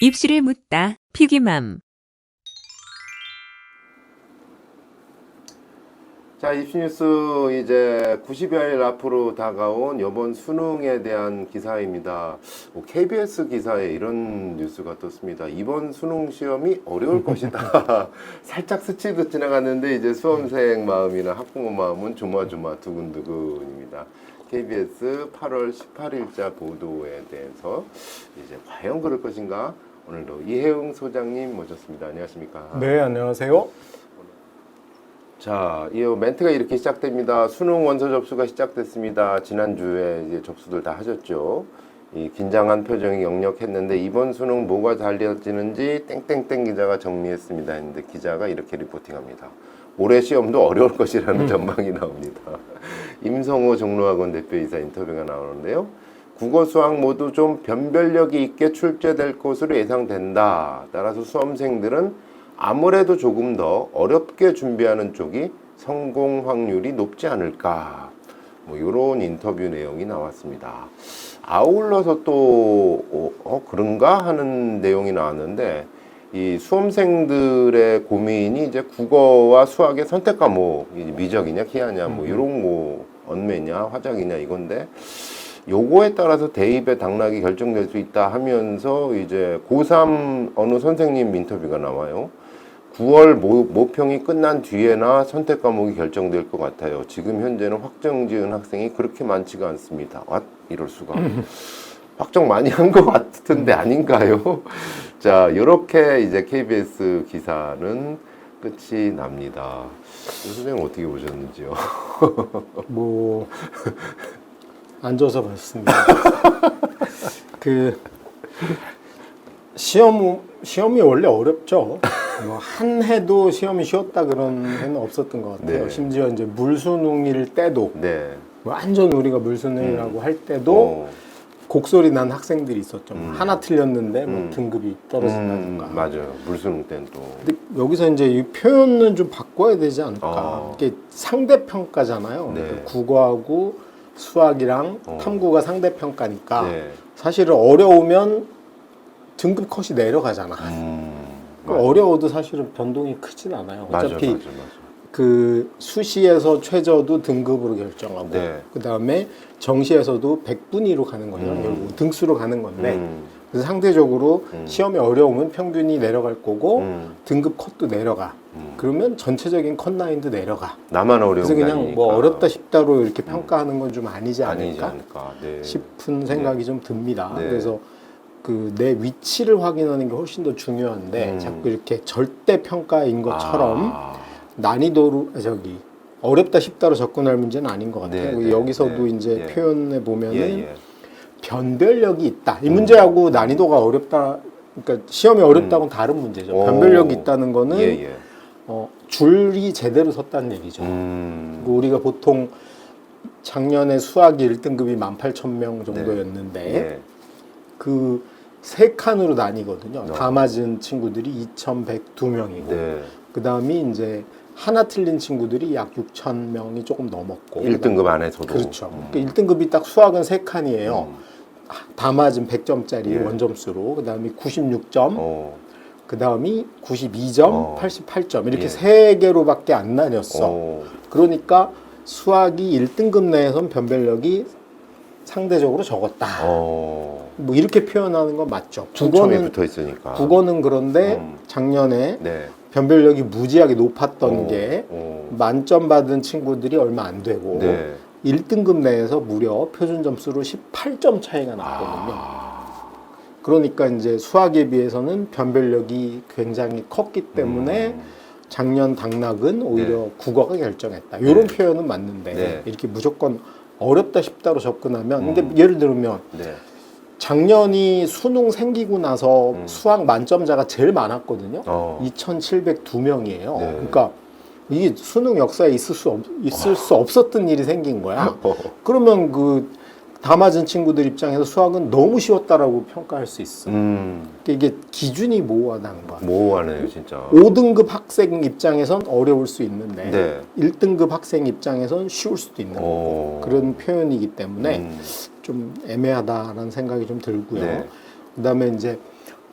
입술을 묻다. 피기맘. 자, 입시뉴스 이제 90여일 앞으로 다가온 이번 수능에 대한 기사입니다. KBS 기사에 이런 뉴스가 떴습니다. 이번 수능 시험이 어려울 것이다. 살짝 스치듯 지나갔는데 이제 수험생 마음이나 학부모 마음은 조마조마 두근두근입니다. KBS 8월 18일자 보도에 대해서 이제 과연 그럴 것인가? 오늘도 이혜웅 소장님 모셨습니다. 안녕하십니까? 네, 안녕하세요. 자, 이 멘트가 이렇게 시작됩니다. 수능 원서 접수가 시작됐습니다. 지난주에 이제 접수들 다 하셨죠. 이 긴장한 표정이 역력했는데 이번 수능 뭐가 달려지는지 땡땡땡 기자가 정리했습니다. 했는데 기자가 이렇게 리포팅합니다. 올해 시험도 어려울 것이라는 전망이 나옵니다. 임성호 종로학원 대표이사 인터뷰가 나오는데요. 국어, 수학 모두 좀 변별력이 있게 출제될 것으로 예상된다. 따라서 수험생들은 아무래도 조금 더 어렵게 준비하는 쪽이 성공 확률이 높지 않을까. 뭐 이런 인터뷰 내용이 나왔습니다. 아울러서 또 그런가 하는 내용이 나왔는데 이 수험생들의 고민이 이제 국어와 수학의 선택 과목, 미적이냐, 키하냐, 뭐 이런 거 언매냐, 화작이냐 이건데. 요거에 따라서 대입의 당락이 결정될 수 있다 하면서 이제 고3 어느 선생님 인터뷰가 나와요. 9월 모평이 끝난 뒤에나 선택 과목이 결정될 것 같아요. 지금 현재는 확정 지은 학생이 그렇게 많지가 않습니다. 이럴 수가. 확정 많이 한 것 같은데 아닌가요? 자, 이렇게 이제 KBS 기사는 끝이 납니다. 선생님 어떻게 보셨는지요? 뭐 앉아서 봤습니다. 그 시험이 원래 어렵죠. 뭐 한 해도 시험이 쉬웠다 그런 해는 없었던 것 같아요. 네. 심지어 이제 물수능일 때도 네. 완전 우리가 물수능이라고 할 때도 곡소리 난 학생들이 있었죠. 하나 틀렸는데 뭐 등급이 떨어진다든가. 맞아요. 물수능 때는 또. 근데 여기서 이제 이 표현은 좀 바꿔야 되지 않을까. 이게 상대평가잖아요. 네. 그러니까 국어하고 수학이랑 탐구가 상대평가니까 네. 사실은 어려우면 등급 컷이 내려가잖아. 그러니까 어려워도 사실은 변동이 크진 않아요. 어차피 맞아. 그 수시에서 최저도 등급으로 결정하고 네. 그 다음에 정시에서도 100분위로 가는 거예요. 결국 등수로 가는 건데 그래서 상대적으로 시험이 어려우면 평균이 내려갈 거고 등급 컷도 내려가. 그러면 전체적인 컷 라인도 내려가. 나만 어려운 그래서 게 그냥 아니니까. 뭐 어렵다 싶다로 이렇게 평가하는 건 좀 아니지 않을까 네. 싶은 생각이 좀 듭니다. 네. 그래서 그 내 위치를 확인하는 게 훨씬 더 중요한데 자꾸 이렇게 절대 평가인 것처럼 난이도로 어렵다 싶다로 접근할 문제는 아닌 것 같아요. 네, 여기서도 네, 이제 네. 표현해 보면은 예. 변별력이 있다. 이 문제하고 난이도가 어렵다. 그러니까 시험이 어렵다고는 다른 문제죠. 변별력이 있다는 거는 예. 줄이 제대로 섰다는 얘기죠. 그리고 우리가 보통 작년에 수학이 1등급이 18,000명 정도였는데 예. 그 세 칸으로 나뉘거든요. 다 맞은 친구들이 2,102명이고 네. 그 다음이 이제 하나 틀린 친구들이 약 6,000명이 조금 넘었고 1등급 안에서도. 그렇죠. 그러니까 1등급이 딱 수학은 세 칸이에요. 다 맞은 100점짜리 예. 원점수로 그 다음이 96점 그 다음이 92점, 88점 이렇게 예. 세 개로밖에 안 나뉘었어. 그러니까 수학이 1등급 내에선 변별력이 상대적으로 적었다. 뭐 이렇게 표현하는 건 맞죠. 촘촘히 붙어 있으니까. 국어는 그런데 작년에 네. 변별력이 무지하게 높았던 게 만점 받은 친구들이 얼마 안 되고 네. 1등급 내에서 무려 표준 점수로 18점 차이가 났거든요. 그러니까 이제 수학에 비해서는 변별력이 굉장히 컸기 때문에 작년 당락은 오히려 국어가 결정했다. 이런 표현은 맞는데 이렇게 무조건 어렵다 싶다로 접근하면 근데 예를 들면 작년이 수능 생기고 나서 수학 만점자가 제일 많았거든요. 2,702명이에요. 그러니까 이게 수능 역사에 있을 수 없었던 일이 생긴 거야. 그러면 그 다 맞은 친구들 입장에서 수학은 너무 쉬웠다라고 평가할 수 있어. 이게 기준이 모호하다는 거야. 모호하네요, 진짜. 5등급 학생 입장에선 어려울 수 있는데 네. 1등급 학생 입장에선 쉬울 수도 있는 거고 그런 표현이기 때문에 좀 애매하다라는 생각이 좀 들고요. 네. 그다음에 이제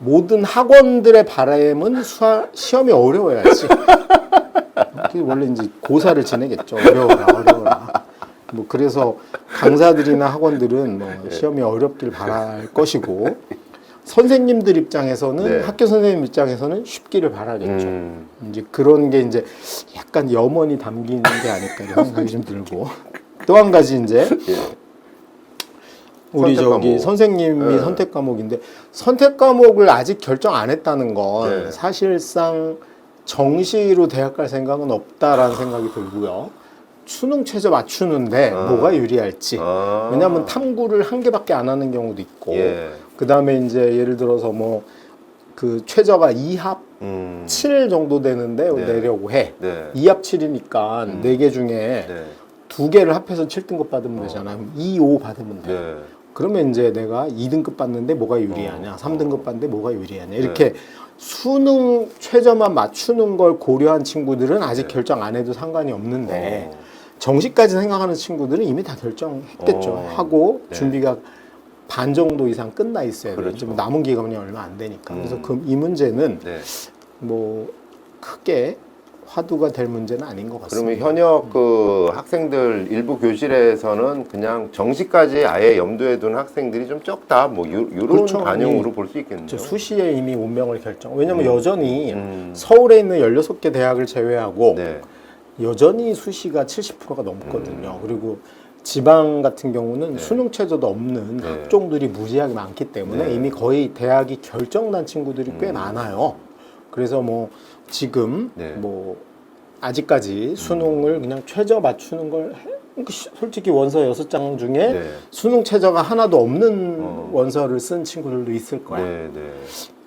모든 학원들의 바람은 시험이 어려워야지. 원래 이제 고사를 지내겠죠. 어려워라. 뭐 그래서 강사들이나 학원들은 뭐 시험이 어렵길 바랄 것이고 선생님들 입장에서는 네. 학교 선생님 입장에서는 쉽기를 바라겠죠. 이제 그런 게 이제 약간 염원이 담긴 게 아닐까 이런 생각이 좀 들고 또 한 가지 이제 우리 선택 저기 과목. 선생님이 네. 선택 과목인데 선택 과목을 아직 결정 안 했다는 건 네. 사실상 정시로 대학 갈 생각은 없다라는 생각이 들고요. 수능 최저 맞추는데 뭐가 유리할지. 왜냐하면 탐구를 한 개밖에 안 하는 경우도 있고. 예. 그 다음에 이제 예를 들어서 뭐 그 최저가 2합 7 정도 되는데 네. 내려고 해. 네. 2합 7이니까 4개 중에 네. 2개를 합해서 7등급 받으면 되잖아. 2, 5 받으면 돼. 네. 그러면 이제 내가 2등급 받는데 뭐가 유리하냐, 3등급 받는데 뭐가 유리하냐. 이렇게 수능 최저만 맞추는 걸 고려한 친구들은 아직 결정 안 해도 상관이 없는데 정시까지 생각하는 친구들은 이미 다 결정했겠죠. 하고 네. 준비가 반 정도 이상 끝나 있어야 돼요. 그렇죠. 지금 남은 기간이 얼마 안 되니까. 그래서 이 문제는 네. 뭐 크게 화두가 될 문제는 아닌 것 같습니다. 그러면 현역 그 학생들 일부 교실에서는 그냥 정시까지 아예 염두에 둔 학생들이 좀 적다. 뭐 이런 그렇죠. 반영으로 볼 수 있겠네요. 수시에 이미 운명을 결정. 왜냐면 여전히 음. 서울에 있는 16개 대학을 제외하고 네. 여전히 수시가 70%가 넘거든요. 그리고 지방 같은 경우는 수능 최저도 없는 네. 학종들이 무지하게 많기 때문에 네. 이미 거의 대학이 결정난 친구들이 꽤 많아요. 그래서 뭐 지금 네. 뭐 아직까지 수능을 그냥 최저 맞추는 걸 솔직히 원서 6장 중에 네. 수능 최저가 하나도 없는 원서를 쓴 친구들도 있을 거야. 네. 네.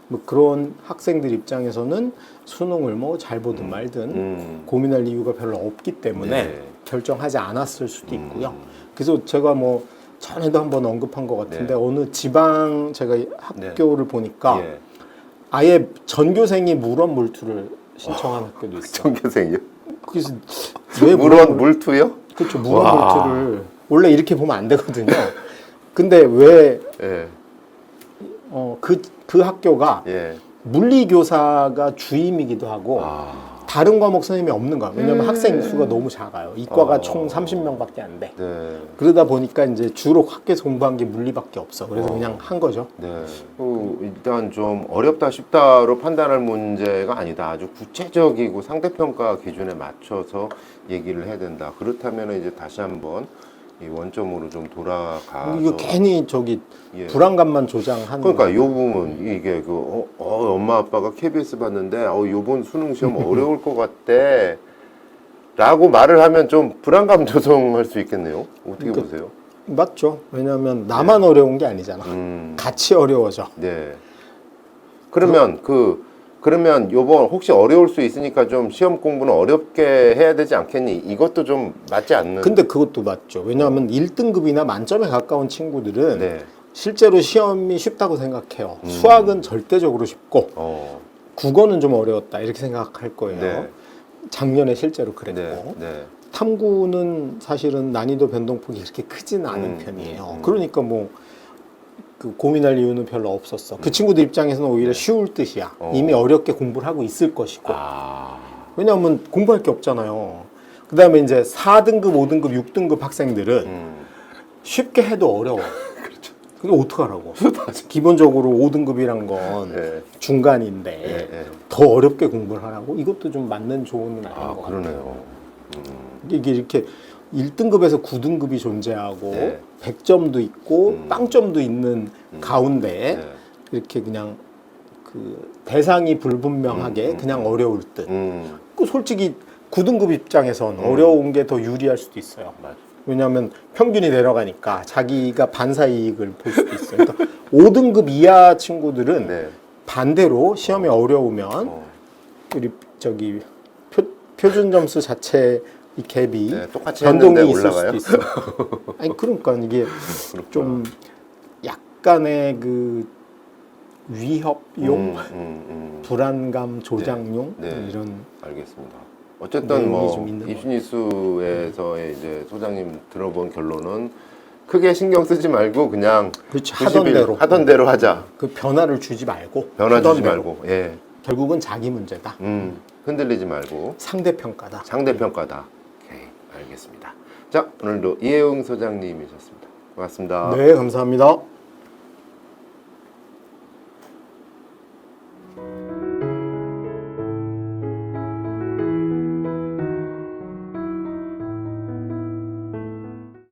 뭐 그런 학생들 입장에서는 수능을 뭐 잘 보든 말든 고민할 이유가 별로 없기 때문에 네. 결정하지 않았을 수도 있고요. 그래서 제가 뭐 전에도 한번 언급한 것 같은데 네. 어느 지방 제가 학교를 보니까 예. 아예 전교생이 물원 물투를 신청한 학교도 있어요. 전교생이요? 그래서 왜 물원 물투요? 그렇죠. 물원 와. 물투를 원래 이렇게 보면 안 되거든요. 근데 왜 예. 그 학교가 예. 물리교사가 주임이기도 하고 다른 과목 선생님이 없는 거야. 왜냐면 학생 수가 너무 작아요. 이과가 총 30명밖에 안 돼. 네. 그러다 보니까 이제 주로 학교에서 공부한 게 물리밖에 없어. 그래서 그냥 한 거죠. 네. 일단 좀 어렵다 쉽다로 판단할 문제가 아니다. 아주 구체적이고 상대평가 기준에 맞춰서 얘기를 해야 된다. 그렇다면 이제 다시 한번 이 원점으로 좀 돌아가서 이거 괜히 저기 예. 불안감만 조장하는 그러니까 거예요. 요 부분 이게 엄마 아빠가 KBS 봤는데 요번 수능 시험 어려울 것 같대 라고 말을 하면 좀 불안감 조성할 수 있겠네요. 어떻게 그러니까 보세요? 맞죠. 왜냐하면 나만 어려운 게 아니잖아. 같이 어려워져. 네. 그러면 요번 혹시 어려울 수 있으니까 좀 시험 공부는 어렵게 해야 되지 않겠니? 이것도 좀 맞지 않는. 근데 그것도 맞죠. 왜냐하면 1등급이나 만점에 가까운 친구들은 네. 실제로 시험이 쉽다고 생각해요. 수학은 절대적으로 쉽고 국어는 좀 어려웠다 이렇게 생각할 거예요. 네. 작년에 실제로 그랬고 네. 네. 탐구는 사실은 난이도 변동폭이 이렇게 크지는 않은 편이에요. 그러니까 뭐 그 고민할 이유는 별로 없었어. 그 친구들 입장에서는 오히려 쉬울 뜻이야. 이미 어렵게 공부를 하고 있을 것이고. 왜냐하면 공부할 게 없잖아요. 그 다음에 이제 4등급, 5등급, 6등급 학생들은 쉽게 해도 어려워. 그렇죠. 근데 어떡하라고. 기본적으로 5등급이란 건 네. 중간인데 네. 더 어렵게 공부를 하라고? 이것도 좀 맞는 조언은 아닌 것 같아요. 그러네요. 이게 이렇게 1등급에서 9등급이 존재하고 네. 100점도 있고 빵점도 있는 가운데 네. 이렇게 그냥 그 대상이 불분명하게 그냥 어려울 듯. 그 솔직히 9등급 입장에선 어려운 게 더 유리할 수도 있어요. 맞아. 왜냐하면 평균이 내려가니까 자기가 반사 이익을 볼 수도 있어요. 그러니까 5등급 이하 친구들은 네. 반대로 시험이 어려우면 우리 저기 표준 점수 자체 이 갭이 네, 똑같이 변동이 했는데 있을 올라가요? 수도 있어요. 아니 그러니까 이게 좀 약간의 그 위협용, 불안감 조장용 네. 이런 알겠습니다. 어쨌든 내용이 뭐 좀 있는 것 입시뉴스에서의 이제 소장님 들어본 결론은 크게 신경 쓰지 말고 그냥 그렇지, 90일 하던 대로. 하던 대로 하자. 그 변화를 주지 말고 변화 하던 주지 대로. 말고. 예. 결국은 자기 문제다. 흔들리지 말고 상대평가다. 상대평가다. 오케이. 알겠습니다. 자, 오늘도 이혜웅 소장님이셨습니다. 고맙습니다. 네, 감사합니다.